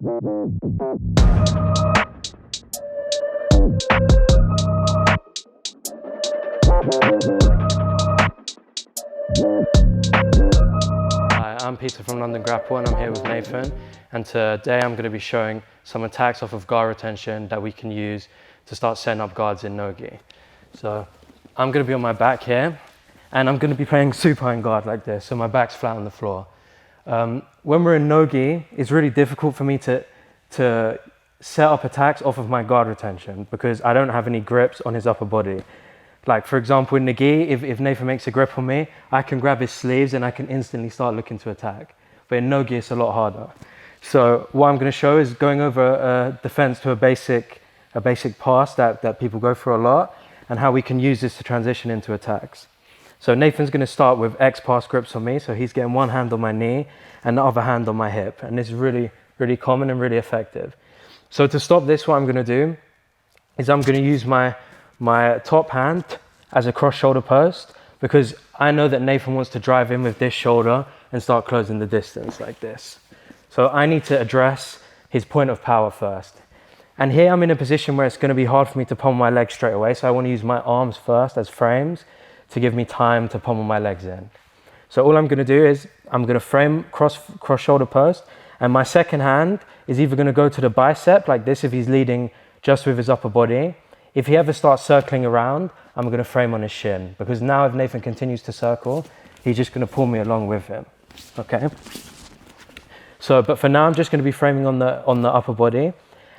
Hi, I'm Peter from London Grapple and I'm here with Nathan, and today I'm going to be showing some attacks off of guard retention that we can use to start setting up guards in no-gi. So I'm going to be on my back here and I'm going to be playing supine guard like this, so my back's flat on the floor. When we're in no-gi, it's really difficult for me to set up attacks off of my guard retention because I don't have any grips on his upper body. Like for example in the gi, if Nathan makes a grip on me, I can grab his sleeves and I can instantly start looking to attack. But in no-gi it's a lot harder. So what I'm going to show is going over a defense to a basic pass that people go through a lot, and how we can use this to transition into attacks. So Nathan's going to start with X pass grips on me, so he's getting one hand on my knee and the other hand on my hip, and this is really, really common and really effective. So to stop this, what I'm going to do is I'm going to use my top hand as a cross shoulder post, because I know that Nathan wants to drive in with this shoulder and start closing the distance like this. So I need to address his point of power first. And here I'm in a position where it's going to be hard for me to pummel my legs straight away, so I want to use my arms first as frames to give me time to pummel my legs in. So all I'm going to do is I'm going to frame cross shoulder post, and my second hand is either going to go to the bicep like this if he's leading just with his upper body. If he ever starts circling around, I'm going to frame on his shin, because now if Nathan continues to circle, he's just going to pull me along with him. Okay? So, but for now, I'm just going to be framing on the upper body.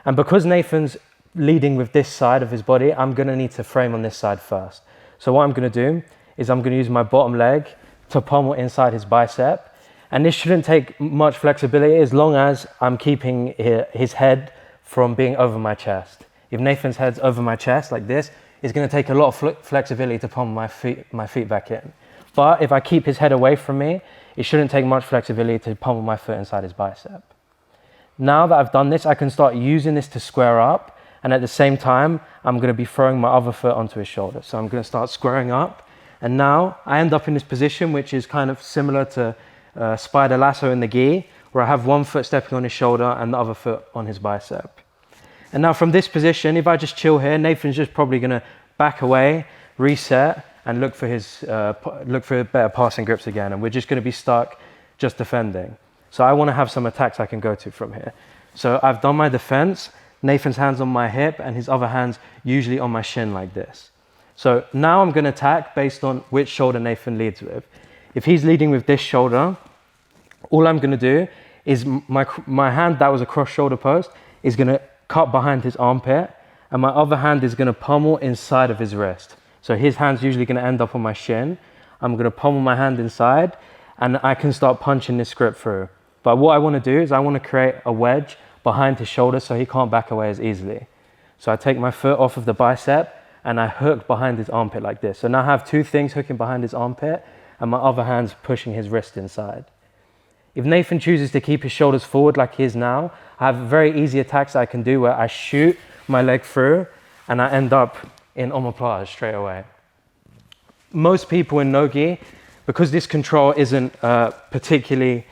And because Nathan's leading with this side of his body, I'm going to need to frame on this side first. So what I'm going to do is I'm going to use my bottom leg to pummel inside his bicep. And this shouldn't take much flexibility as long as I'm keeping his head from being over my chest. If Nathan's head's over my chest like this, it's going to take a lot of flexibility to pummel my feet back in. But if I keep his head away from me, it shouldn't take much flexibility to pummel my foot inside his bicep. Now that I've done this, I can start using this to square up, and at the same time, I'm going to be throwing my other foot onto his shoulder. So I'm going to start squaring up, and now I end up in this position, which is kind of similar to spider lasso in the gi, where I have one foot stepping on his shoulder and the other foot on his bicep. And now from this position, if I just chill here, Nathan's just probably going to back away, reset, and look for better passing grips again. And we're just going to be stuck just defending. So I want to have some attacks I can go to from here. So I've done my defense. Nathan's hands on my hip and his other hands usually on my shin like this. So now I'm going to attack based on which shoulder Nathan leads with. If he's leading with this shoulder, all I'm going to do is my hand that was a cross shoulder post is going to cut behind his armpit, and my other hand is going to pummel inside of his wrist. So his hand's usually going to end up on my shin. I'm going to pummel my hand inside, and I can start punching this grip through. But what I want to do is I want to create a wedge behind his shoulder so he can't back away as easily. So I take my foot off of the bicep and I hook behind his armpit like this. So now I have two things hooking behind his armpit and my other hand's pushing his wrist inside. If Nathan chooses to keep his shoulders forward like he is now, I have very easy attacks I can do where I shoot my leg through and I end up in omoplage straight away. Most people in no-gi, because this control isn't particularly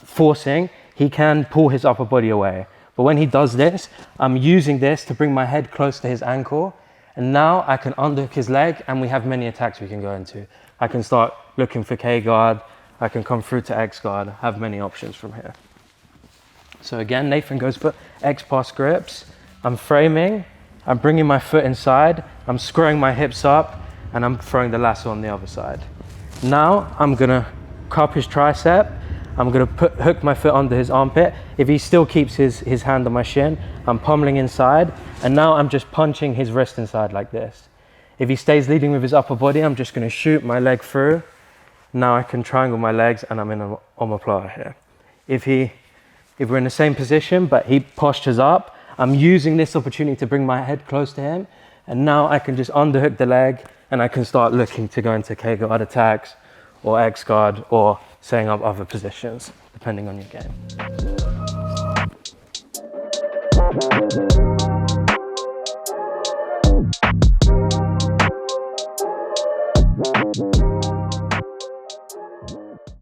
forcing, he can pull his upper body away. But when he does this, I'm using this to bring my head close to his ankle, and now I can underhook his leg, and we have many attacks we can go into. I can start looking for K-guard, I can come through to X-guard, have many options from here. So again, Nathan goes for X-pass grips. I'm framing, I'm bringing my foot inside, I'm squaring my hips up, and I'm throwing the lasso on the other side. Now I'm gonna cup his tricep, I'm gonna hook my foot under his armpit. If he still keeps his hand on my shin, I'm pummeling inside, and now I'm just punching his wrist inside like this. If he stays leading with his upper body, I'm just gonna shoot my leg through. Now I can triangle my legs and I'm in an omoplata here. If we're in the same position, but he postures up, I'm using this opportunity to bring my head close to him, and now I can just underhook the leg and I can start looking to go into K-guard attacks or X-guard or setting up other positions, depending on your game.